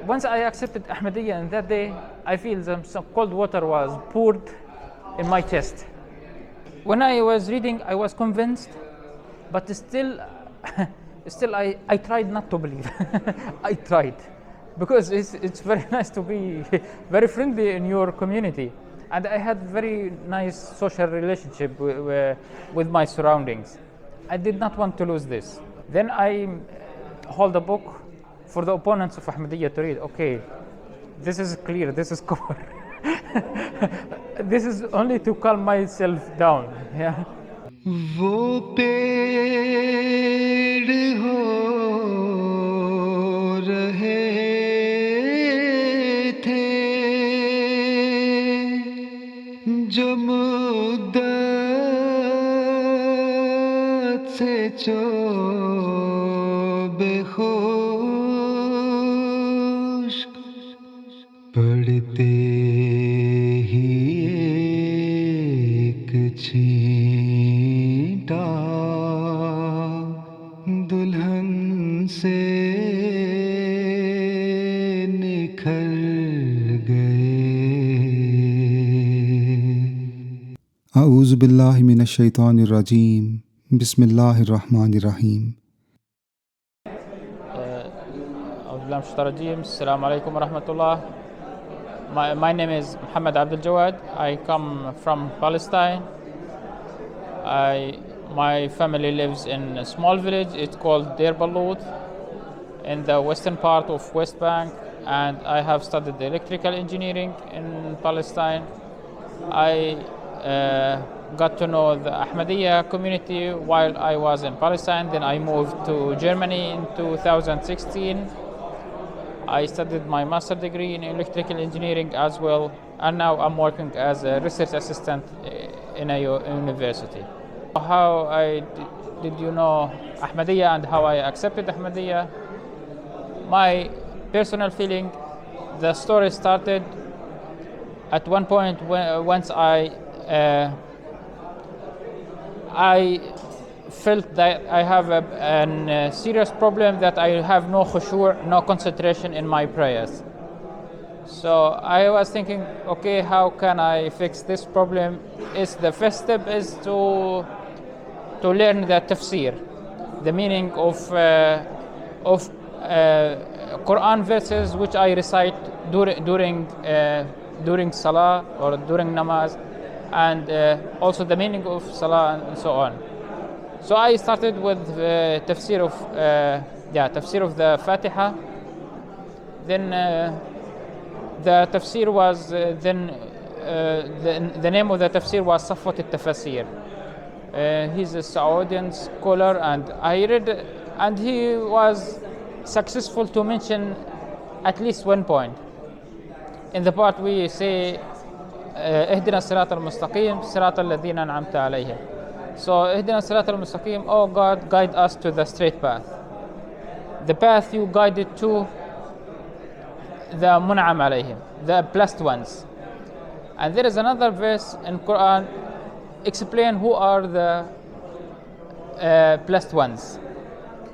once I accepted Ahmadiyya, and that day I feel some cold water was poured in my chest. When I was reading, I was convinced, but still, I tried not to believe. I tried, because it's very nice to be very friendly in your community, and I had very nice social relationship with my surroundings. I did not want to lose this. Then I hold a book for the opponents of Ahmadiyya to read. Okay, this is clear, this is cover. This is only to calm myself down. Yeah. वो पेड़ हो रहे थे जो मुद्दत से चोबे खुश्क पड़ते ही एक छींटा दुल्हन से निखर गए। अऊज़ु बिल्लाहि मिनश शैतानिर रजीम, बिस्मिल्लाहिर रहमानिर रहीम। Assalamu alaikum wa rahmatullah. My name is Muhammad Abdul Jawad. I come from Palestine. My family lives in a small village. It's called Deir Balut in the western part of West Bank, and I have studied electrical engineering in Palestine. I got to know the Ahmadiyya community while I was in Palestine. Then I moved to Germany in 2016. I studied my master's degree in electrical engineering as well, and now I'm working as a research assistant in a university. How did you know Ahmadiyya and how I accepted Ahmadiyya? My personal feeling, the story started at one point once I felt that I have a serious problem, that I have no khushu', no concentration in my prayers. So I was thinking, okay, how can I fix this problem? The first step is to learn the tafsir, the meaning of Quran verses which I recite during salah or during namaz, and also the meaning of salah and so on. So I started with tafsir of the Fatiha. Then the tafsir was the name of the tafsir was Safwat al-Tafasir. He's a Saudian scholar, and I read, and he was successful to mention at least one point. In the part we say, اهدنا الصراط المستقيم صراط الذين أنعمت عليهم. So, اهدنا الصراط المستقيم, oh God, guide us to the straight path. The path you guided to the mun'am alayhim, the blessed ones. And there is another verse in Quran, explain who are the blessed ones,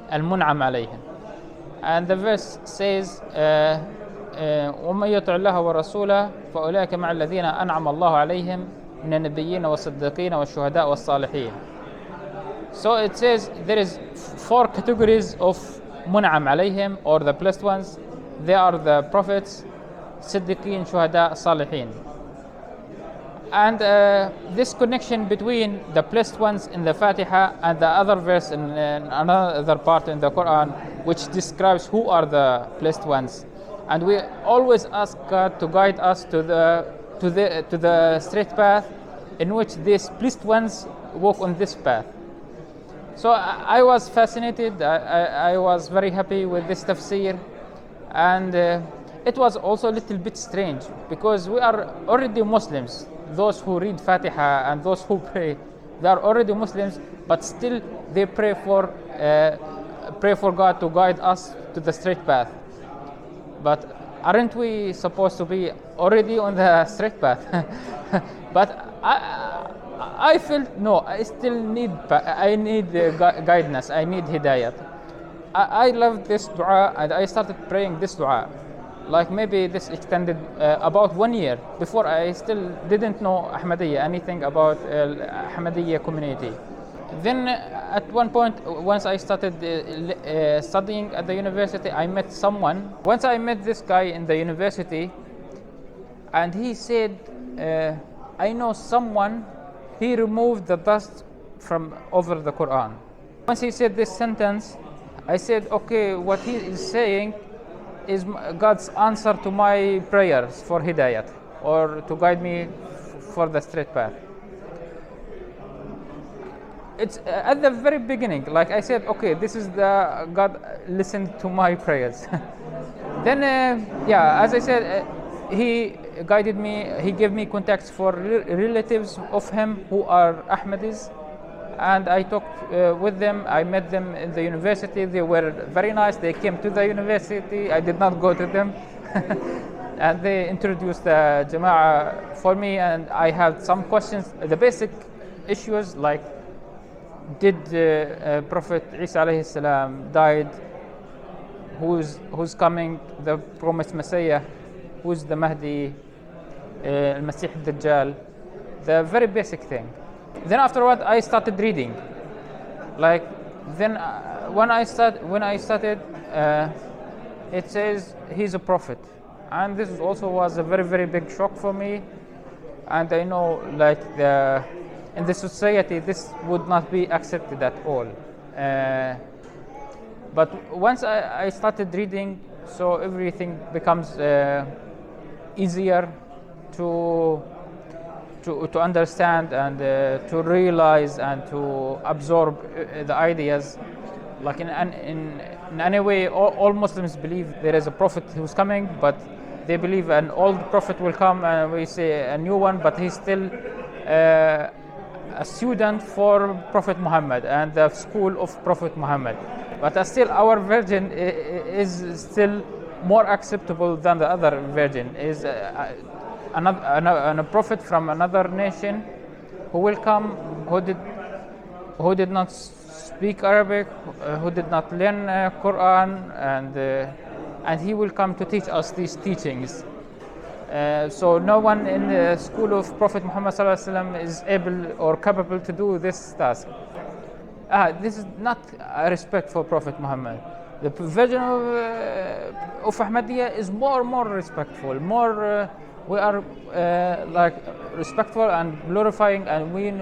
al-mun'am alayhim. And the verse says, وَمَن يُطِعِ اللَّهَ وَرَسُولَهُ فَأُولَٰئِكَ مَعَ الَّذِينَ أَنْعَمَ اللَّهُ عَلَيْهِمْ من النبيين والصديقين والشهداء والصالحين. So it says there is 4 categories of mun'am alayhim, or the blessed ones. They are the prophets, siddiqeen, shuhada, salihin. And this connection between the blessed ones in the Fatiha and the other verse in another part in the Quran, which describes who are the blessed ones. And we always ask God to guide us to the straight path in which these blessed ones walk on this path. So I was fascinated. I was very happy with this tafsir, and it was also a little bit strange because we are already Muslims. Those who read Fatiha and those who pray, they are already Muslims, but still they pray for God to guide us to the straight path. But aren't we supposed to be already on the straight path? But I felt no, I still need guidance. I need hidayat. I loved this dua, and I started praying this dua. like maybe this extended about 1 year. Before I still didn't know Ahmadiyya, anything about Ahmadiyya community. Then at one point, once I started studying at the university, I met someone. Once I met this guy in the university, and he said, I know someone, he removed the dust from over the Quran. Once he said this sentence, I said, okay, what he is saying is God's answer to my prayers for hidayat, or to guide me for the straight path. It's at the very beginning, like I said, okay, this is the God listened to my prayers. Then, as I said, he guided me, he gave me contacts for relatives of him who are Ahmadis, and I talked with them. I met them in the university. They were very nice. They came to the university. I did not go to them. And they introduced the Jama'ah for me, and I had some questions. The basic issues like, did Prophet Isa alayhi salam died? Who's coming? The promised Messiah? Who's the Mahdi? Al-Masih al-Dajjal? The very basic thing. Then afterward, I started reading. Like then, when I started, it says he's a prophet, and this also was a very, very big shock for me. And I know, like in the society, this would not be accepted at all. But once I started reading, so everything becomes easier to understand and to realize and to absorb the ideas. Like in any way, all Muslims believe there is a prophet who's coming, but they believe an old prophet will come, and we say a new one, but he's still a student for Prophet Muhammad and the school of Prophet Muhammad. But still, our version is still more acceptable than the other version. Is a prophet from another nation who will come, who did not speak Arabic, who did not learn Quran, and he will come to teach us these teachings. So no one in the school of Prophet Muhammad ﷺ is able or capable to do this task. This is not a respect for Prophet Muhammad. The version of Ahmadiyya is more respectful, more we are like respectful and glorifying, and we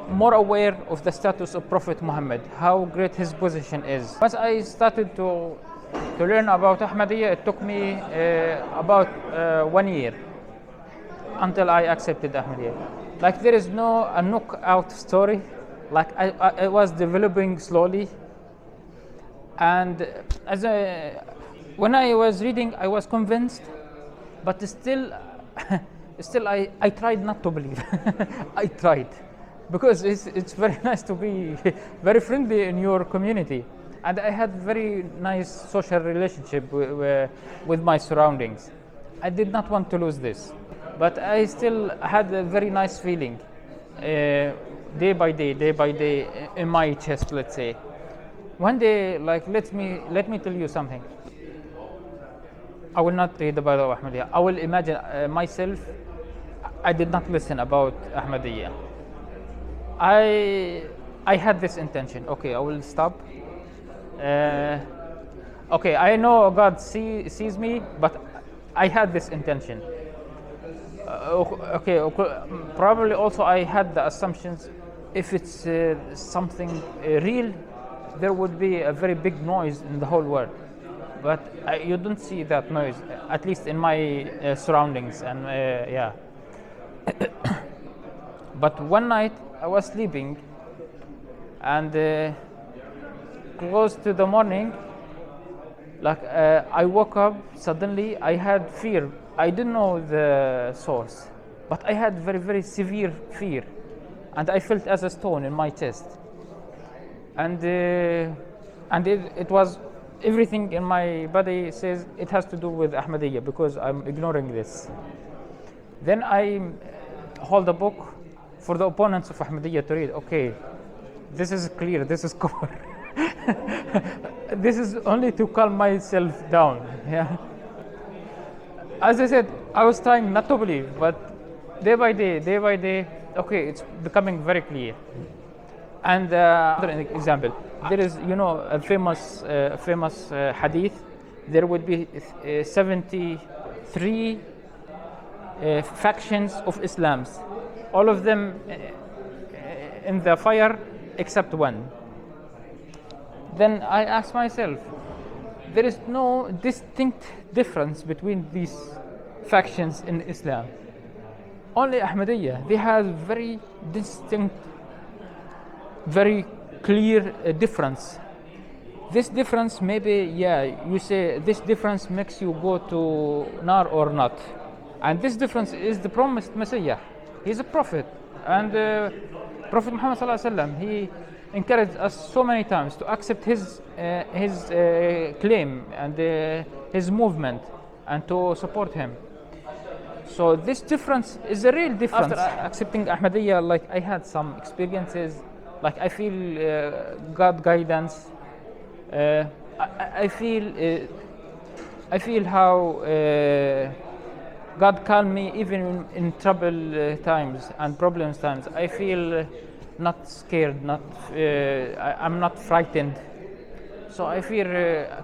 more aware of the status of Prophet Muhammad, how great his position is. Once I started to learn about Ahmadiyya, it took me about 1 year until I accepted Ahmadiyya. Like there is no a knockout story. Like I was developing slowly, and when I was reading, I was convinced, but still I tried not to believe. I tried, because it's very nice to be very friendly in your community, and I had very nice social relationship with my surroundings. I did not want to lose this, but I still had a very nice feeling, day by day in my chest, let's say. One day, like let me tell you something. I will not read about Ahmadiyya. I will imagine myself. I did not listen about Ahmadiyya. I had this intention. Okay, I will stop. Okay, I know God sees me, but I had this intention. Okay, probably also I had the assumptions. If it's something real, there would be a very big noise in the whole world. But you don't see that noise, at least in my surroundings. And yeah. But one night I was sleeping, and close to the morning, like I woke up suddenly. I had fear. I didn't know the source, but I had very, very severe fear, and I felt as a stone in my chest. And it was everything in my body says it has to do with Ahmadiyya, because I'm ignoring this. Then I hold a book for the opponents of Ahmadiyya to read. Okay, this is clear, this is cover. This is only to calm myself down. Yeah. As I said, I was trying not to believe, but day by day, okay, it's becoming very clear. And another example, there is, a famous hadith. There would be 73 factions of Islam, all of them in the fire except one. Then I ask myself, there is no distinct difference between these factions in Islam. Only Ahmadiyya, they have very distinct, very clear difference. This difference, maybe, you say this difference makes you go to Nar or not. And this difference is the promised Messiah. He's a prophet. And Prophet Muhammad sallallahu alaihi wasallam, he encouraged us so many times to accept his claim and his movement and to support him. So this difference is a real difference. After accepting Ahmadiyya, like I had some experiences, like I feel God guidance. I feel how God calmed me even in trouble times and problems times. I feel not scared, I'm not frightened. So I feel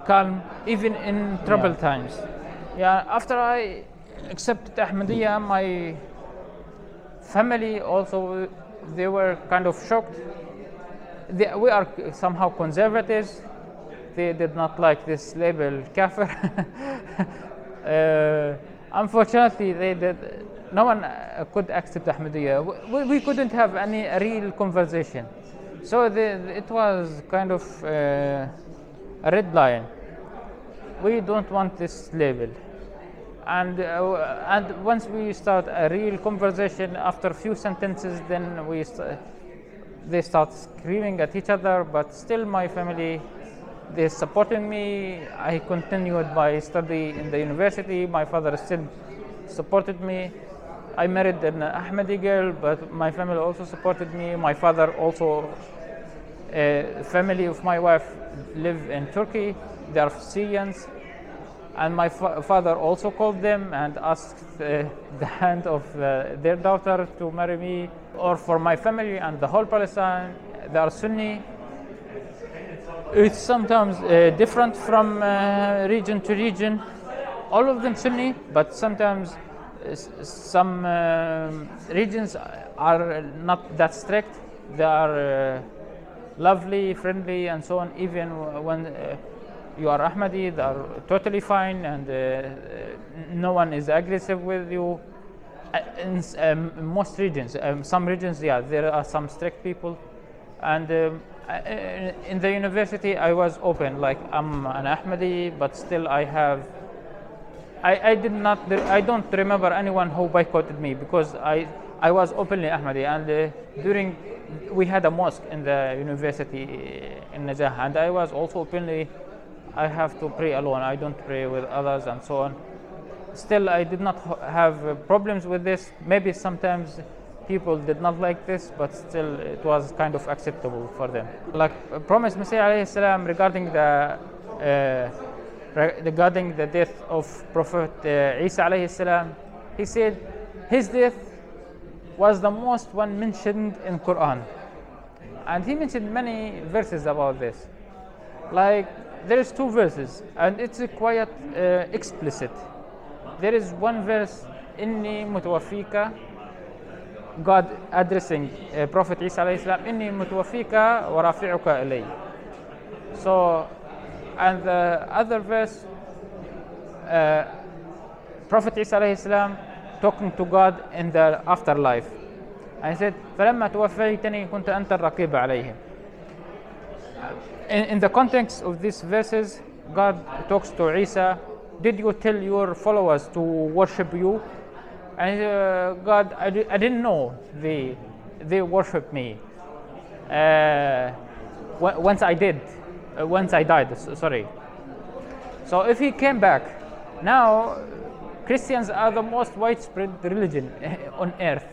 calm even in trouble times. Yeah, after I accepted Ahmadiyya, my family also, they were kind of shocked. We are somehow conservatives. They did not like this label kafir. Unfortunately, no one could accept Ahmadiyya. We couldn't have any real conversation. So it was kind of a red line. We don't want this label. And once we start a real conversation, after a few sentences, then they start screaming at each other. But still, my family, they're supporting me. I continued my study in the university. My father still supported me. I married an Ahmadi girl, but my family also supported me. My father also, family of my wife live in Turkey. They are Syrians. And my father also called them and asked the hand of their daughter to marry me. Or for my family and the whole Palestine, they are Sunni. It's sometimes different from region to region. All of them Sunni, but sometimes some regions are not that strict. They are lovely, friendly, and so on. Even when you are Ahmadi, they are totally fine, and no one is aggressive with you. In most regions, some regions, there are some strict people, and in the university, I was open. Like I'm an Ahmadi, but still I don't remember anyone who boycotted me because I was openly Ahmadi. And we had a mosque in the university in Najah, and I was also openly. I have to pray alone. I don't pray with others, and so on. Still, I did not have problems with this. Maybe sometimes people did not like this, but still it was kind of acceptable for them. Like promised Messiah alayhi salam regarding the death of Prophet Isa alayhi salam, he said his death was the most one mentioned in Quran, and he mentioned many verses about this. Like there is 2 verses, and it's quite explicit. There is one verse, Inni mutawafika, God addressing Prophet Isa alayhi salam, Inni mutawafika wa rafi'uka ilay. So, and the other verse, Prophet Isa alayhi salam talking to God in the afterlife. And he said, فَلَمَّا تُوَفَّيْتَنِي كُنْتَ أَنْتَ الرَّقِيبَ عَلَيْهِمْ. In the context of these verses, God talks to Isa, did you tell your followers to worship you? And God, I didn't know they worship me. Once I died, sorry. So if he came back, now Christians are the most widespread religion on earth.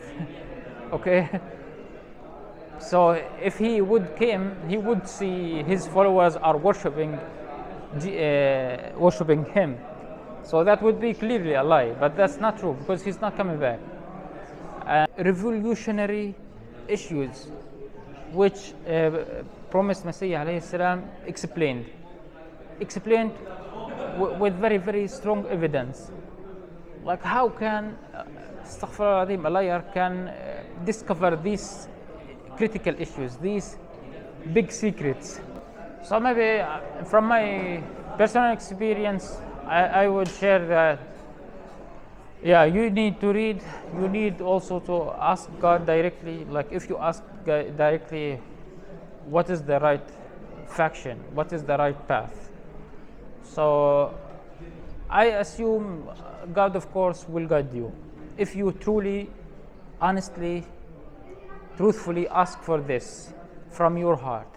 Okay? So if he would came, he would see his followers are worshiping him. So that would be clearly a lie, but that's not true because he's not coming back. Revolutionary issues which promised Messiah alayhi salam explained with very, very strong evidence. Like how can astaghfirullah, a liar can discover these critical issues, these big secrets. So maybe from my personal experience, I would share that, yeah, you need to read, you need also to ask God directly. Like if you ask God directly, what is the right faction, what is the right path? So I assume God, of course, will guide you if you truly, honestly, truthfully ask for this from your heart.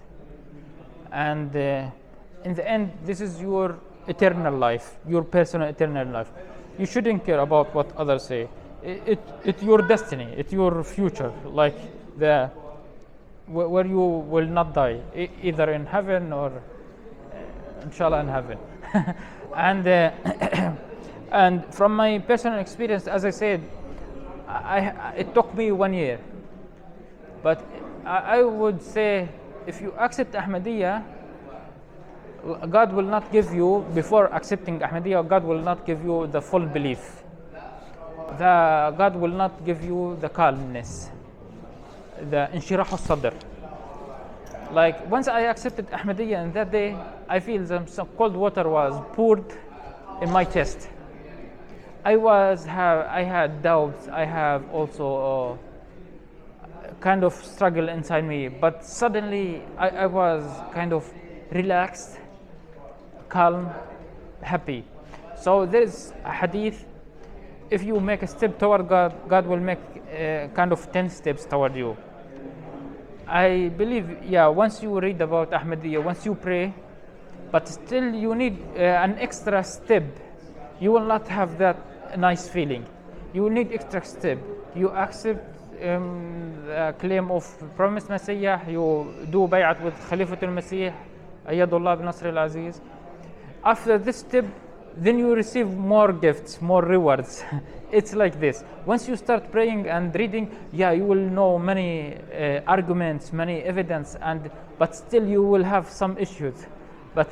And in the end, this is your eternal life, your personal eternal life. You shouldn't care about what others say. It's your destiny, it's your future, like where you will not die, either in heaven or inshallah in heaven. And and from my personal experience, as I said, it took me 1 year. But I would say, if you accept Ahmadiyya, God will not give you, before accepting Ahmadiyya, God will not give you the full belief. God will not give you the calmness, the inshirah al-sadr. Like once I accepted Ahmadiyya, and that day I feel some cold water was poured in my chest. I had doubts. I have also kind of struggle inside me, but suddenly I was kind of relaxed, calm, happy. So there's a hadith: if you make a step toward God, God will make kind of 10 steps toward you. I believe, yeah, once you read about Ahmadiyya, once you pray, but still you need an extra step, you will not have that nice feeling. You will need extra step. You accept the claim of promised Messiah, you do bay'at with Khalifatul Masih, Ayyadullah bin Nasr al-Aziz. After this step, then you receive more gifts, more rewards. It's like this. Once you start praying and reading, yeah, you will know many arguments, many evidence, but still you will have some issues. But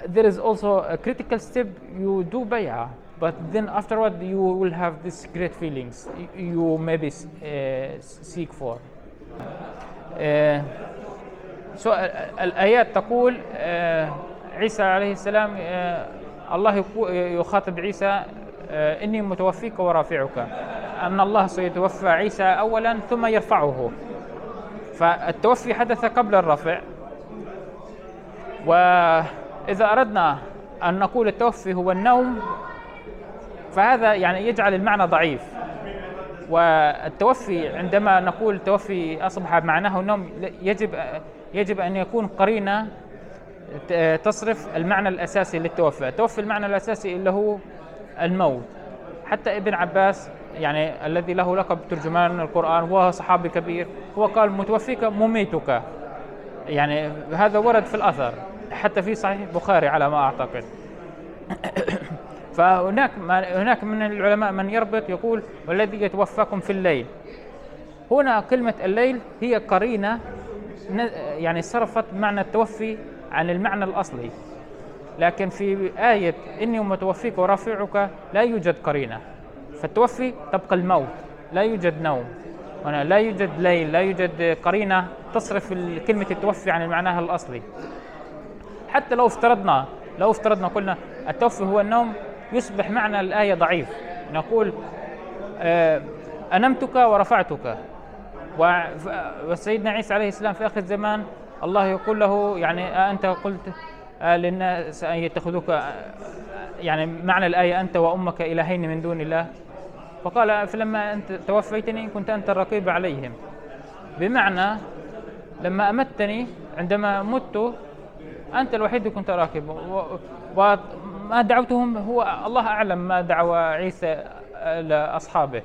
there is also a critical step, you do bay'ah, but then afterward you will have these great feelings you maybe seek for. So الآيات تقول عيسى عليه السلام الله يخاطب عيسى إني متوفيك ورافعك، أن الله سيتوفى عيسى أولا ثم يرفعه. فالتوفي حدث قبل الرفع، وإذا أردنا أن نقول التوفي هو النوم فهذا يعني يجعل المعنى ضعيف. والتوفي عندما نقول التوفي أصبح معناه النوم، يجب أن يكون قرينة تصرف المعنى الأساسي للتوفي. التوفي المعنى الأساسي اللي هو الموت. حتى ابن عباس يعني الذي له لقب ترجمان القرآن وهو صحابي كبير، هو قال متوفيك مميتك، يعني هذا ورد في الأثر حتى في صحيح البخاري على ما أعتقد. فهناك من العلماء من يربط يقول والذي يتوفاكم في الليل. هنا كلمة الليل هي قرينة يعني صرفت معنى التوفي عن المعنى الأصلي، لكن في آية إني متوفيك ورافعك لا يوجد قرينة، فالتوفي تبقى الموت، لا يوجد نوم، هنا لا يوجد ليل، لا يوجد قرينة تصرف كلمة التوفي عن معناها الأصلي. حتى لو افترضنا قلنا التوفي هو النوم، يصبح معنى الآية ضعيف. نقول أنمتك ورفعتك، وسيدنا عيسى عليه السلام في آخر الزمان الله يقول له يعني أنت قلت للناس أن يتخذوك، يعني معنى الآية أنت وأمك إلهين من دون الله، فقال فلما أنت توفيتني كنت أنت الرقيب عليهم، بمعنى لما أمتني عندما مت أنت الوحيد كنت راكب، وما دعوتهم هو الله أعلم ما دعوى عيسى لأصحابه،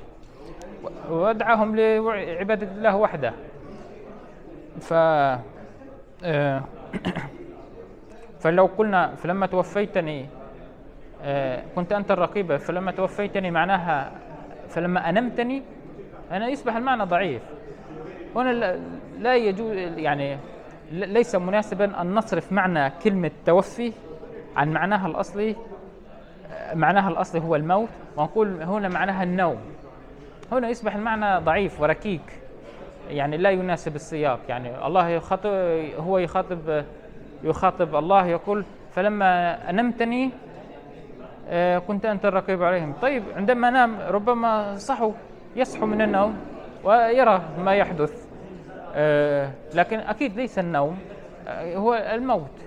ودعاهم لعبادة الله وحده. فلو قلنا فلما توفيتني كنت أنت الرقيب فلما توفيتني معناها فلما أنمتني، أنا يصبح المعنى ضعيف. هنا لا يجوز، يعني ليس مناسبا أن نصرف معنى كلمة توفي عن معناها الأصلي. معناها الأصلي هو الموت، ونقول هنا معناها النوم. هنا يصبح المعنى ضعيف وركيك، يعني لا يناسب السياق. يعني الله هو يخاطب الله، يقول فلما أنمتني كنت أنت الرقيب عليهم. طيب عندما نام ربما يصحو من النوم ويرى ما يحدث، لكن أكيد ليس النوم، هو الموت.